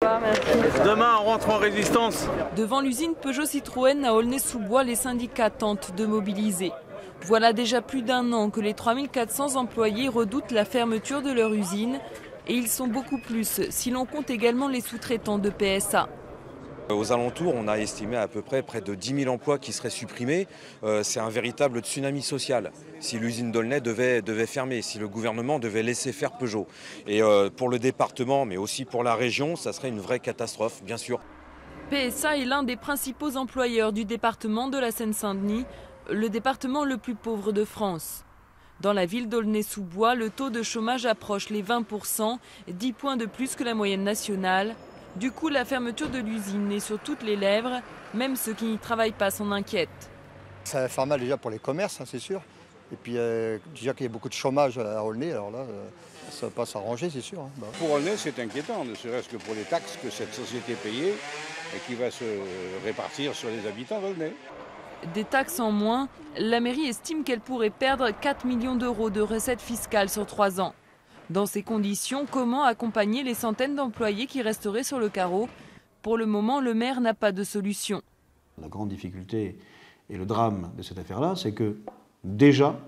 revoir, merci. Demain, on rentre en résistance. Devant l'usine Peugeot-Citroën à Aulnay-sous-Bois, les syndicats tentent de mobiliser. Voilà déjà plus d'un an que les 3400 employés redoutent la fermeture de leur usine. Et ils sont beaucoup plus si l'on compte également les sous-traitants de PSA. Aux alentours, on a estimé à peu près de 10 000 emplois qui seraient supprimés. C'est un véritable tsunami social si l'usine d'Aulnay devait fermer, si le gouvernement devait laisser faire Peugeot. Et pour le département, mais aussi pour la région, ça serait une vraie catastrophe, bien sûr. PSA est l'un des principaux employeurs du département de la Seine-Saint-Denis, le département le plus pauvre de France. Dans la ville d'Aulnay-sous-Bois, le taux de chômage approche les 20%, 10 points de plus que la moyenne nationale. Du coup, la fermeture de l'usine est sur toutes les lèvres, même ceux qui n'y travaillent pas s'en inquiètent. Ça va faire mal déjà pour les commerces, hein, c'est sûr. Et puis déjà qu'il y a beaucoup de chômage à Aulnay, alors là, ça ne va pas s'arranger, c'est sûr. Hein. Bah. Pour Aulnay, c'est inquiétant, ne serait-ce que pour les taxes que cette société payait et qui va se répartir sur les habitants d'Aulnay. Des taxes en moins, la mairie estime qu'elle pourrait perdre 4 millions d'euros de recettes fiscales sur 3 ans. Dans ces conditions, comment accompagner les centaines d'employés qui resteraient sur le carreau? Pour le moment, le maire n'a pas de solution. La grande difficulté et le drame de cette affaire-là, c'est que déjà,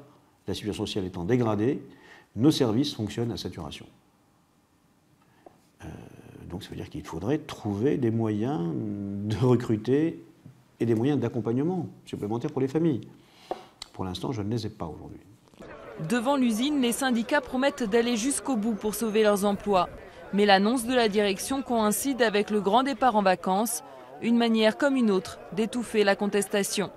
la situation sociale étant dégradée, nos services fonctionnent à saturation. Donc ça veut dire qu'il faudrait trouver des moyens de recruter et des moyens d'accompagnement supplémentaires pour les familles. Pour l'instant, je ne les ai pas aujourd'hui. Devant l'usine, les syndicats promettent d'aller jusqu'au bout pour sauver leurs emplois. Mais l'annonce de la direction coïncide avec le grand départ en vacances, une manière comme une autre d'étouffer la contestation.